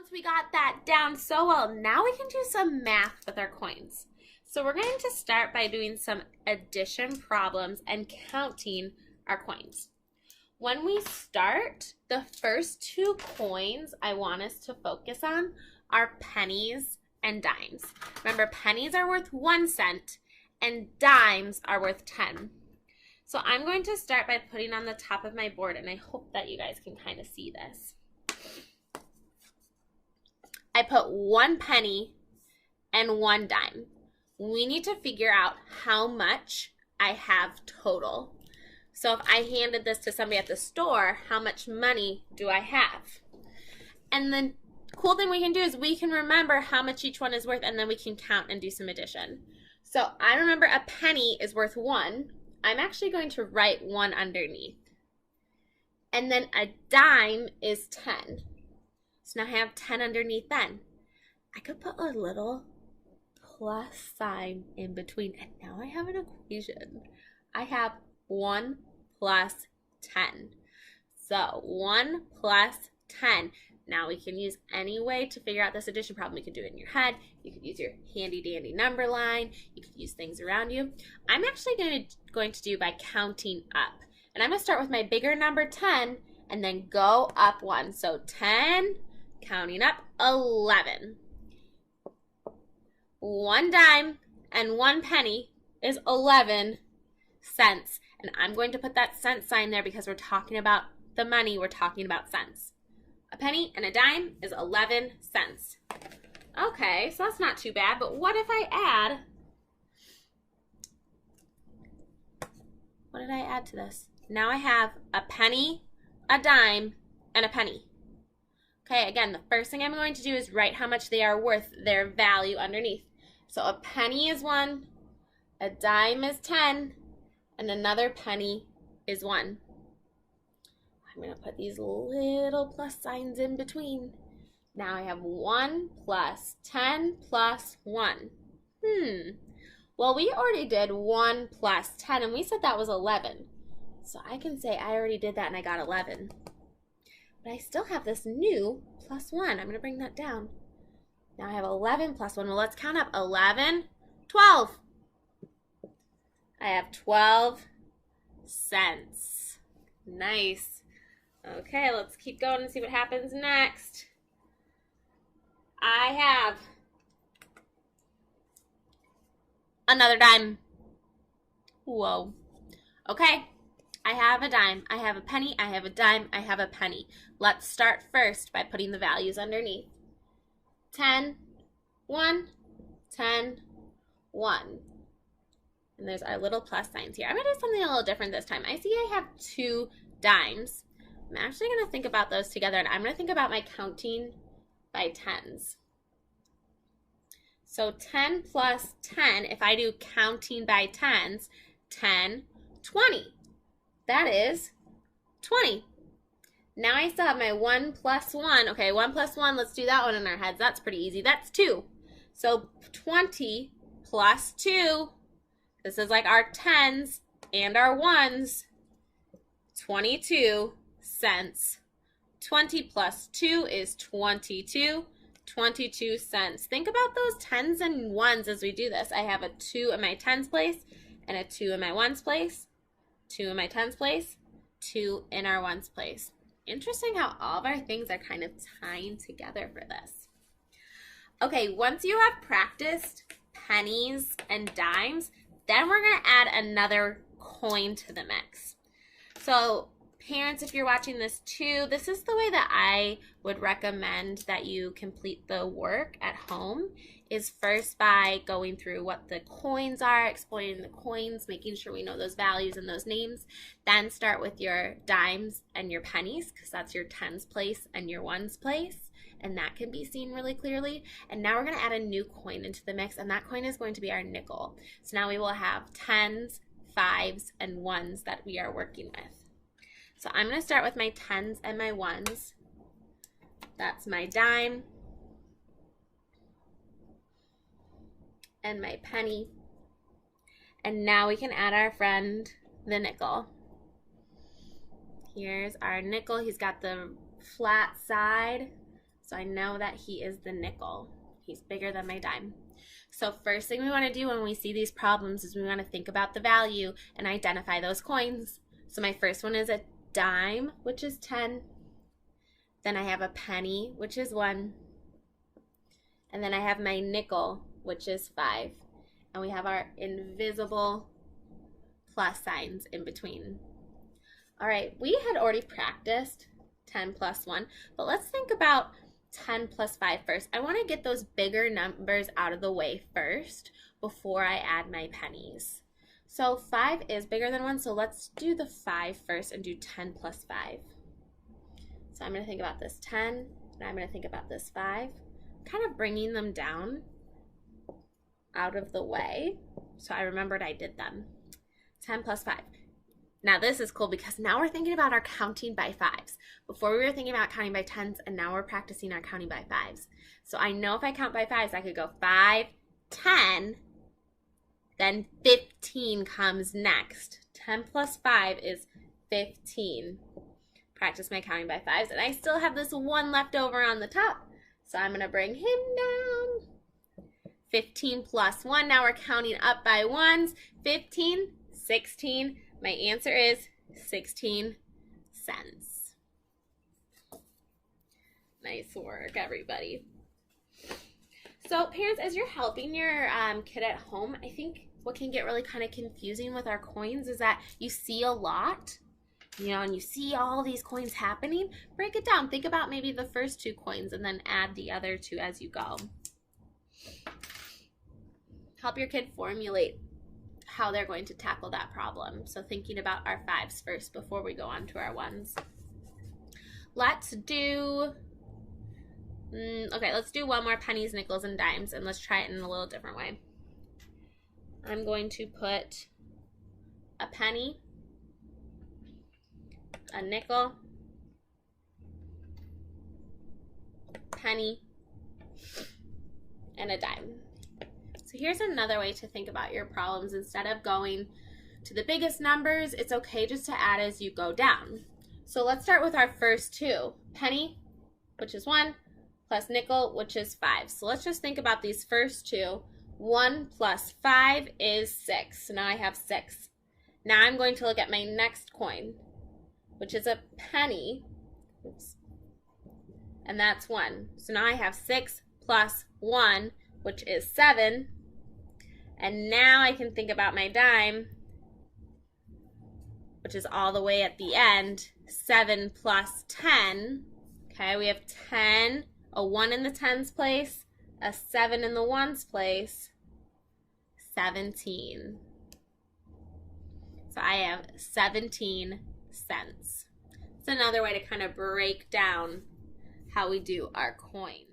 Once we got that down so well, now we can do some math with our coins. So we're going to start by doing some addition problems and counting our coins. When we start, the first two coins I want us to focus on are pennies and dimes. Remember, pennies are worth 1 cent and dimes are worth 10. So I'm going to start by putting on the top of my board, and I hope that you guys can kind of see this. I put 1 penny and 1 dime. We need to figure out how much I have total. So if I handed this to somebody at the store, how much money do I have? And the cool thing we can do is we can remember how much each one is worth, and then we can count and do some addition. So I remember a penny is worth 1. I'm actually going to write 1 underneath. And then a dime is 10. So now I have 10 underneath then. I could put a little plus sign in between, and now I have an equation. I have 1 plus 10. So 1 plus 10. Now we can use any way to figure out this addition problem. You could do it in your head. You could use your handy dandy number line. You could use things around you. I'm actually going to do by counting up. And I'm going to start with my bigger number 10 and then go up 1. So 10, counting up, 11. 1 dime and 1 penny is 11 cents. And I'm going to put that cent sign there because we're talking about the money. We're talking about cents. A penny and a dime is 11 cents. Okay, so that's not too bad, but what if I add, what did I add to this? Now I have a penny, a dime, and a penny. Okay, again, the first thing I'm going to do is write how much they are worth, their value underneath. So a penny is 1, a dime is 10, and another penny is 1. I'm going to put these little plus signs in between. Now I have 1 plus 10 plus 1. Well, we already did 1 plus 10, and we said that was 11. So I can say I already did that and I got 11. But I still have this new plus 1. I'm going to bring that down. Now I have 11 plus 1. Well, let's count up. 11, 12. I have 12 cents. Nice. Okay, let's keep going and see what happens next. I have another dime. Whoa. Okay, I have a dime, I have a penny, I have a dime, I have a penny. Let's start first by putting the values underneath. 10, 1, 10, 1. And there's our little plus signs here. I'm going to do something a little different this time. I see I have 2 dimes. I'm actually going to think about those together, and I'm going to think about my counting by tens. So 10 plus 10, if I do counting by tens, 10, 20. That is 20. Now I still have my 1 plus 1. Okay, 1 plus 1, let's do that one in our heads. That's pretty easy. That's 2. So 20 plus 2, this is like our tens and our ones, 22 cents. 20 plus 2 is 22. 22 cents. Think about those tens and ones as we do this. I have a 2 in my tens place and a 2 in my ones place, 2 in my tens place, 2 in our ones place. Interesting how all of our things are kind of tying together for this. Okay, once you have practiced pennies and dimes, then we're going to add another coin to the mix. So parents, if you're watching this too, this is the way that I would recommend that you complete the work at home, is first by going through what the coins are, explaining the coins, making sure we know those values and those names. Then start with your dimes and your pennies, because that's your tens place and your ones place, and that can be seen really clearly. And now we're going to add a new coin into the mix, and that coin is going to be our nickel. So now we will have tens, fives, and ones that we are working with. So I'm going to start with my tens and my ones. That's my dime and my penny. And now we can add our friend, the nickel. Here's our nickel. He's got the flat side. So I know that he is the nickel. He's bigger than my dime. So first thing we want to do when we see these problems is we want to think about the value and identify those coins. So my first one is a dime, which is 10. Then I have a penny, which is 1. And then I have my nickel, which is 5. And we have our invisible plus signs in between. All right, we had already practiced 10 plus 1, but let's think about 10 plus 5 first. I want to get those bigger numbers out of the way first before I add my pennies. So 5 is bigger than 1, so let's do the 5 first and do 10 plus 5. So I'm going to think about this 10, and I'm going to think about this 5, kind of bringing them down out of the way. So I remembered I did them. 10 plus 5. Now this is cool because now we're thinking about our counting by 5s. Before we were thinking about counting by 10s, and now we're practicing our counting by 5s. So I know if I count by 5s, I could go 5, 10, then 15 comes next. 10 plus 5 is 15. Practice my counting by 5s, and I still have this 1 left over on the top. So I'm going to bring him down. 15 plus 1. Now we're counting up by 1s. 15, 16. My answer is 16 cents. Nice work, everybody. So parents, as you're helping your kid at home, I think what can get really kind of confusing with our coins is that you see a lot, you know, and you see all these coins happening. Break it down. Think about maybe the first 2 coins and then add the other 2 as you go. Help your kid formulate how they're going to tackle that problem. So thinking about our 5s first before we go on to our 1s. Let's do, let's do one more pennies, nickels, and dimes, and let's try it in a little different way. I'm going to put a penny, a nickel, penny, and a dime. So here's another way to think about your problems. Instead of going to the biggest numbers, it's okay just to add as you go down. So let's start with our first 2. Penny, which is 1, plus nickel, which is 5. So let's just think about these first 2. 1 plus 5 is 6. So now I have 6. Now I'm going to look at my next coin, which is a penny. Oops. And that's 1. So now I have 6 plus 1, which is 7. And now I can think about my dime, which is all the way at the end. 7 plus 10. Okay, we have 10, a 1 in the 10's place, a 7 in the 1's place, 17. So I have 17 cents. It's another way to kind of break down how we do our coin.